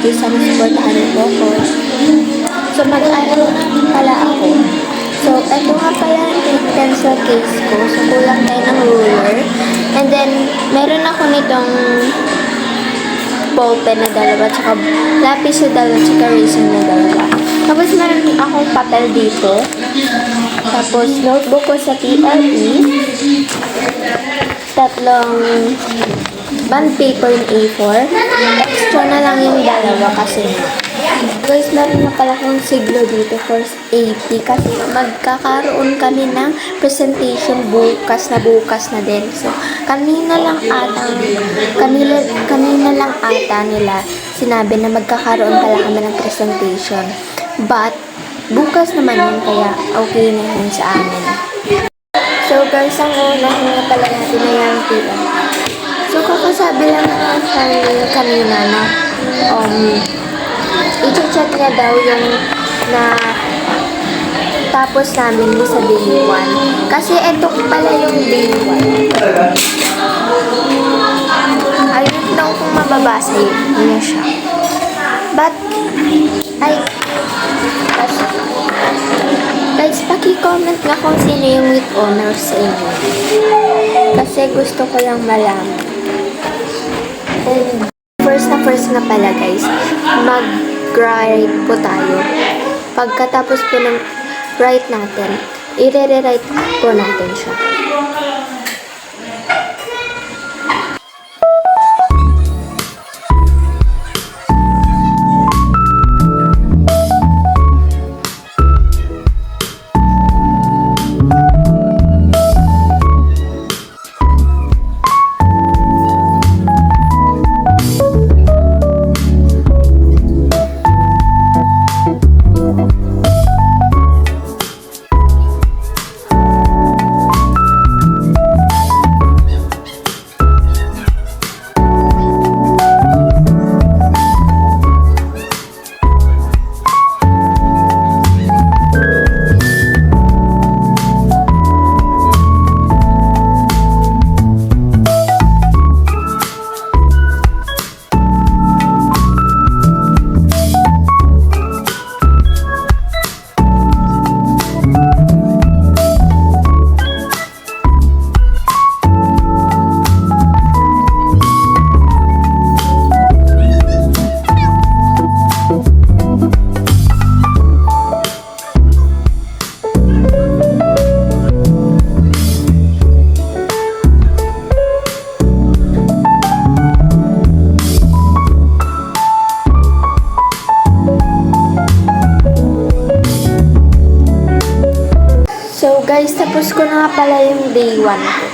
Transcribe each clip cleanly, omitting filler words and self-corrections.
Thank you, sana supportahan niyo po ako. So, mag-aaral na pala ako. So, ito nga pala yung pencil case ko. So, kulang tayo ng ruler. And then, meron ako nitong ball pen na dalawa, tsaka lapis na dalawa, tsaka eraser na dalawa. Tapos, meron akong papel dito. Tapos, notebook ko sa PLE. Tatlong bond paper ng A4. Extra na lang yung dalawa kasi guys, meron na pala akong siglo dito for 80 kasi magkakaroon kami ng presentation bukas na din. So, kanina lang ata nila sinabi na magkakaroon pala kami ng presentation. But, bukas naman yun kaya okay na yun sa amin. So guys, ang unahin na pala natin na yung PM. So, kakasabi lang naman kanina na i-check niya daw yung na tapos namin sa day 1. Kasi ito pala yung day 1. Ayun daw kung mababasa yun siya. But, guys, paki-comment nga kung sino yung with honors sa inyo. Kasi gusto ko lang malaman. And first na pala guys, mag-write po tayo. Pagkatapos po ng write natin, i-rewrite po natin siya. So guys, tapos ko na nga pala yung day 1 ko.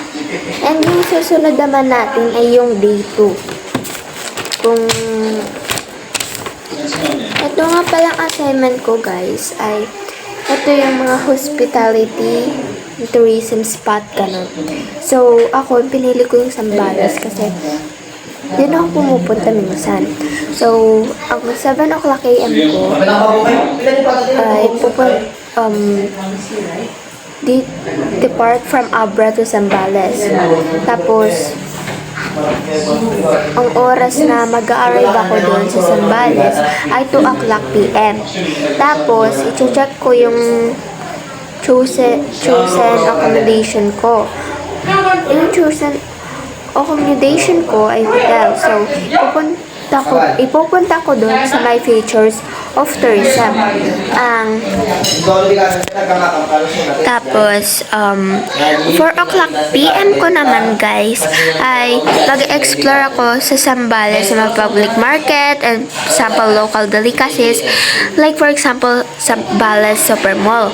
And yung susunod naman natin ay yung day 2. Ito nga palang assignment ko guys ay ito yung mga hospitality tourism spot ganun. So ako, pinili ko yung Zambales kasi yun ako pumupunta minsan. So, ang 7 o'clock AM ko ay depart from Abra to Zambales. Tapos, ang oras na mag-arrive ako doon sa Zambales ay 2 o'clock PM. Tapos, i-check ko yung chosen accommodation ko. Yung chosen accommodation ko ay hotel. So, ipupunta ko doon sa my features of tourism. Tapos, 4 o'clock PM ko naman guys, ay mag-explore ako sa Zambales sa mga public market and sample local delicacies. Like for example, Zambales Super Mall.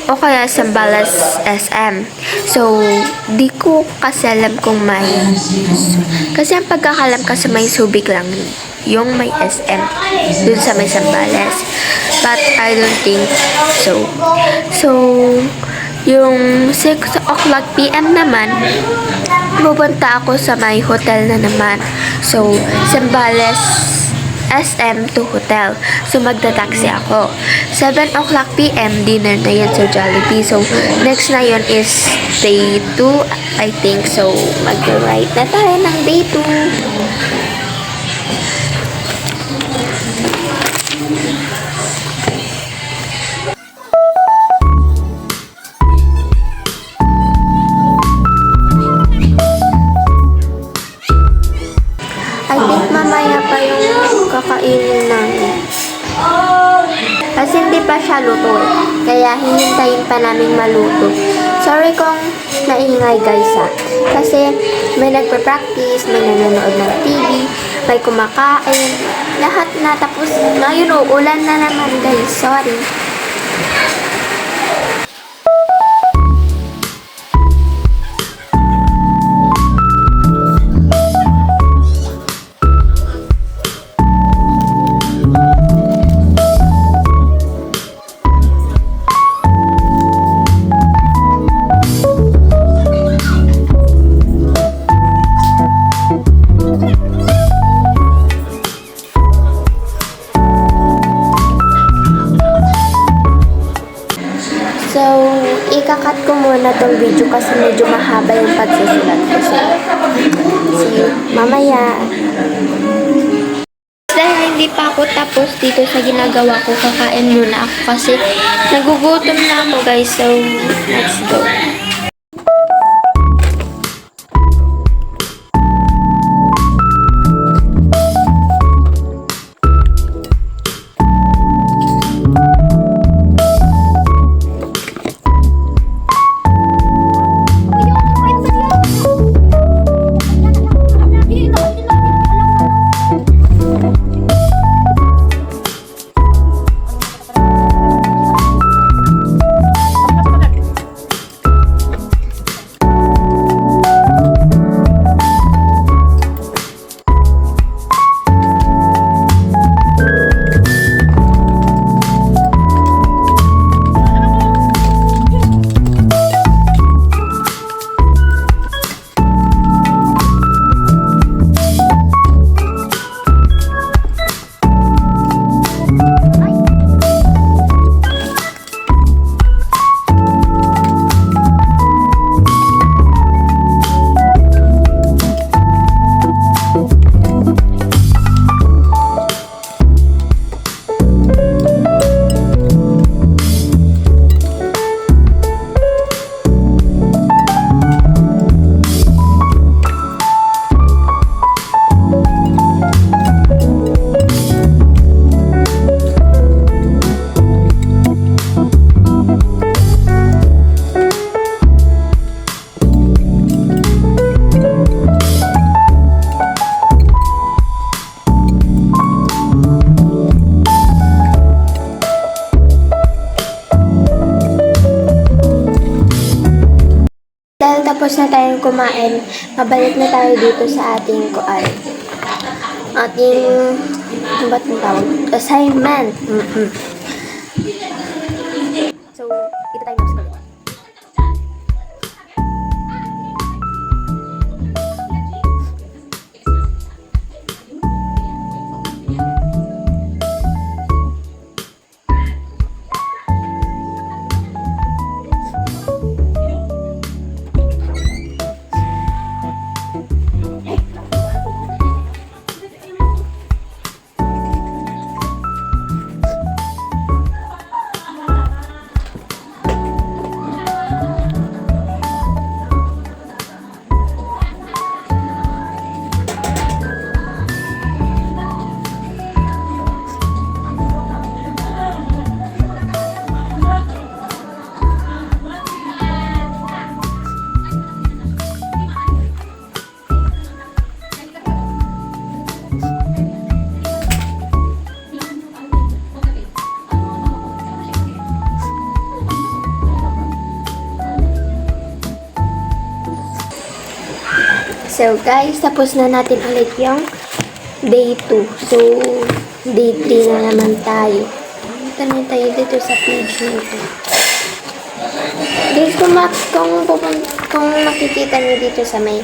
O kaya Zambales SM. So, di ko kasi alam kung may... Kasi ang pagkakalam kasi may Subic lang yung may SM dun sa may Zambales. But I don't think so. So, yung 6 o'clock PM naman, pupunta ako sa may hotel na naman. So, Zambales SM to hotel. So, magta-taxi ako. 7 o'clock PM, dinner na yan sa Jollibee. So, next na yun is day 2, I think. So, mag-ride na tayo ng day 2. Kasi hindi pa siya luto eh. Kaya hihintayin pa namin maluto. Sorry kung naingay guys ha. Kasi may nagpa-practice, may nanonood ng TV, may kumakain. Lahat na. Tapos ngayon uulan na naman guys. Sorry. So, ikakat ko muna tong video kasi medyo mahaba yung pagsusulat ko. So, see you mamaya. Dahil hindi pa ako tapos dito sa ginagawa ko, kakain muna ako kasi nagugutom na ako guys. So, let's go. Tapos na tayong kumain, mabalik na tayo dito sa ating ating ano ba itong tawag? Assignment. So, ito tayo mag-school. So guys, tapos na natin ulit yung day 2. So, day 3 na naman tayo. Punta na tayo dito sa page nito. Guys, kung makikita niyo dito sa may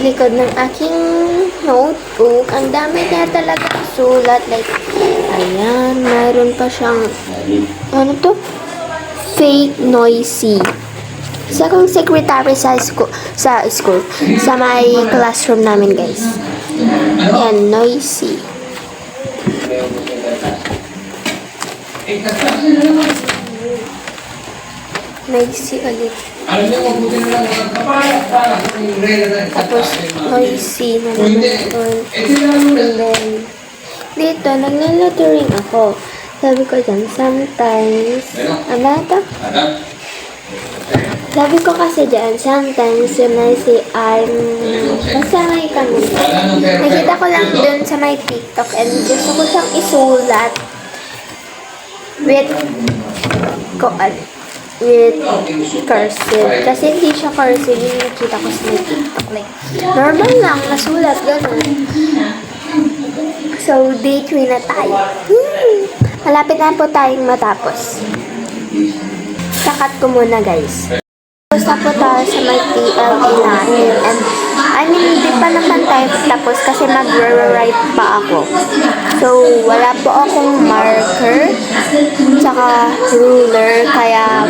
likod ng aking notebook, ang dami na talaga sulat. Like, ayan, mayroon pa siyang, ano to? Fake noisy. Isa akong secretary sa school, sa may classroom namin, guys. Ayan, noisy. Noisy ulit. Tapos, noisy na naman doon. And then, dito, naglalaturing ako. Sabi ko dyan, sometimes, ano to? Sabi ko kasi dyan, sometimes when I say basta may kami. Nakita ko lang dun sa my TikTok and gusto ko siyang isulat with cursive. Kasi hindi siya cursive yung nakita ko sa my TikTok. Like, normal lang, nasulat, ganun. So, day 3 na tayo. Malapit na po tayong matapos. Kakat ko muna, guys. Tapos na po tayo sa may TLE natin. And, I mean, hindi pa naman tayo tapos kasi mag-write pa ako. So, wala po akong marker, tsaka ruler, kaya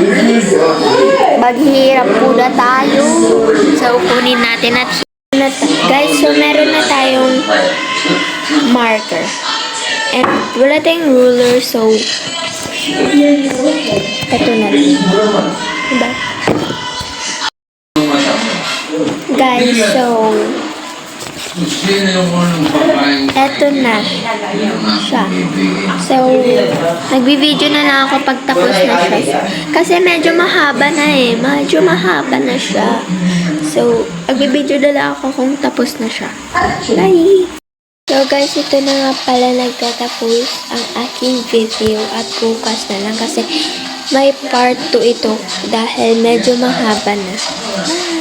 maghihirap muna tayo. So, kunin natin at guys, so meron na tayong marker. And wala tayong ruler, so ito na lang. Diba? Guys, so eto na siya. So, nagbi-video na lang ako pag tapos na siya. Kasi medyo mahaba na eh. Medyo mahaba na siya. So, nagbi-video na lang ako kung tapos na siya. Bye! So guys, ito na nga pala nagtatapos ang aking video at bukas na lang kasi may part 2 ito dahil medyo mahaba na. Bye!